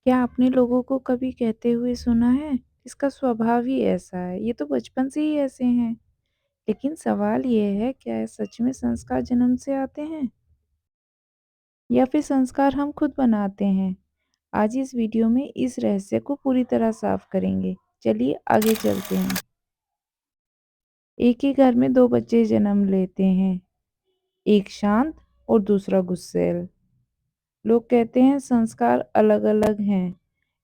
क्या आपने लोगों को कभी कहते हुए सुना है, इसका स्वभाव ही ऐसा है, ये तो बचपन से ही ऐसे हैं। लेकिन सवाल ये है, क्या सच में संस्कार जन्म से आते हैं या फिर संस्कार हम खुद बनाते हैं? आज इस वीडियो में इस रहस्य को पूरी तरह साफ करेंगे। चलिए आगे चलते हैं। एक ही घर में दो बच्चे जन्म लेते हैं, एक शांत और दूसरा गुस्सैल। लोग कहते हैं संस्कार अलग-अलग हैं,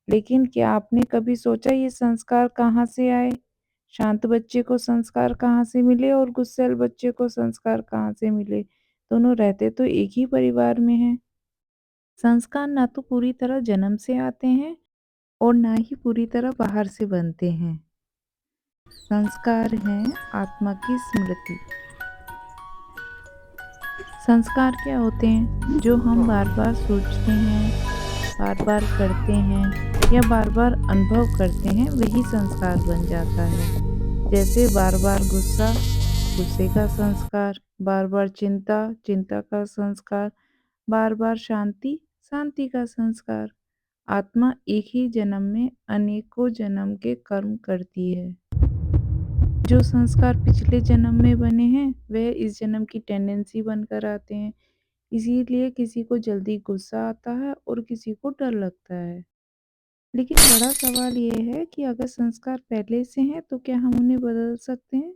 लेकिन क्या आपने कभी सोचा ये संस्कार कहाँ से आए? शांत बच्चे को संस्कार कहाँ से मिले और गुस्सैल बच्चे को संस्कार कहाँ से मिले? दोनों रहते तो एक ही परिवार में हैं। संस्कार ना तो पूरी तरह जन्म से आते हैं और ना ही पूरी तरह बाहर से बनते हैं। संस्कार हैं आत्मा की स्मृति। संस्कार क्या होते हैं? जो हम बार-बार सोचते हैं, बार-बार करते हैं या बार-बार अनुभव करते हैं, वही संस्कार बन जाता है। जैसे बार-बार गुस्सा, गुस्से का संस्कार, बार-बार चिंता, चिंता का संस्कार, बार-बार शांति, शांति का संस्कार। आत्मा एक ही जन्म में अनेकों जन्म के कर्म करती है। जो संस्कार पिछले जन्म में बने हैं, वह इस जन्म की टेंडेंसी बनकर आते हैं। इसीलिए किसी को जल्दी गुस्सा आता है और किसी को डर लगता है। लेकिन बड़ा सवाल ये है कि अगर संस्कार पहले से हैं तो क्या हम उन्हें बदल सकते हैं?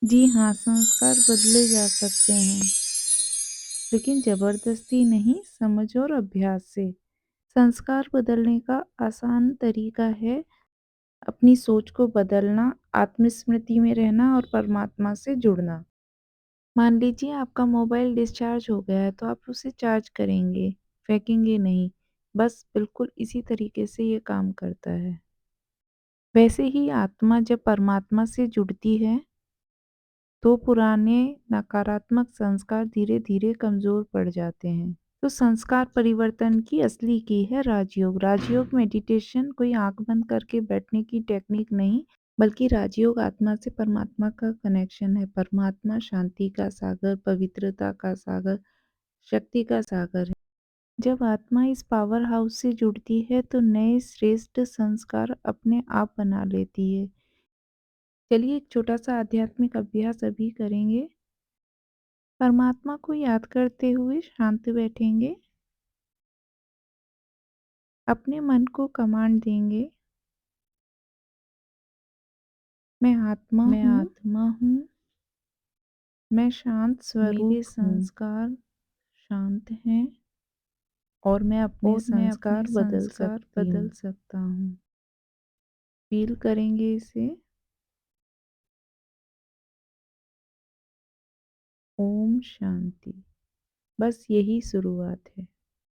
जी हाँ, संस्कार बदले जा सकते हैं, लेकिन जबरदस्ती नहीं, समझ और अभ्यास से। संस्कार बदलने का आसान तरीका है अपनी सोच को बदलना, आत्मस्मृति में रहना और परमात्मा से जुड़ना। मान लीजिए आपका मोबाइल डिस्चार्ज हो गया है तो आप उसे चार्ज करेंगे, फेंकेंगे नहीं। बस बिल्कुल इसी तरीके से ये काम करता है। वैसे ही आत्मा जब परमात्मा से जुड़ती है तो पुराने नकारात्मक संस्कार धीरे-धीरे कमज़ोर पड़ जाते हैं। तो संस्कार परिवर्तन की असली की है राजयोग। राजयोग मेडिटेशन कोई आँख बंद करके बैठने की टेक्निक नहीं, बल्कि राजयोग आत्मा से परमात्मा का कनेक्शन है। परमात्मा शांति का सागर, पवित्रता का सागर, शक्ति का सागर है। जब आत्मा इस पावर हाउस से जुड़ती है तो नए श्रेष्ठ संस्कार अपने आप बना लेती है। चलिए एक छोटा सा आध्यात्मिक अभ्यास अभी करेंगे। परमात्मा को याद करते हुए शांत बैठेंगे। अपने मन को कमांड देंगे, मैं आत्मा हूँ, मैं शांत स्वरूप मेरे संस्कार शांत हैं और मैं अपने संस्कार बदल सकता हूँ। फील करेंगे इसे। ओम शांति। बस यही शुरुआत है।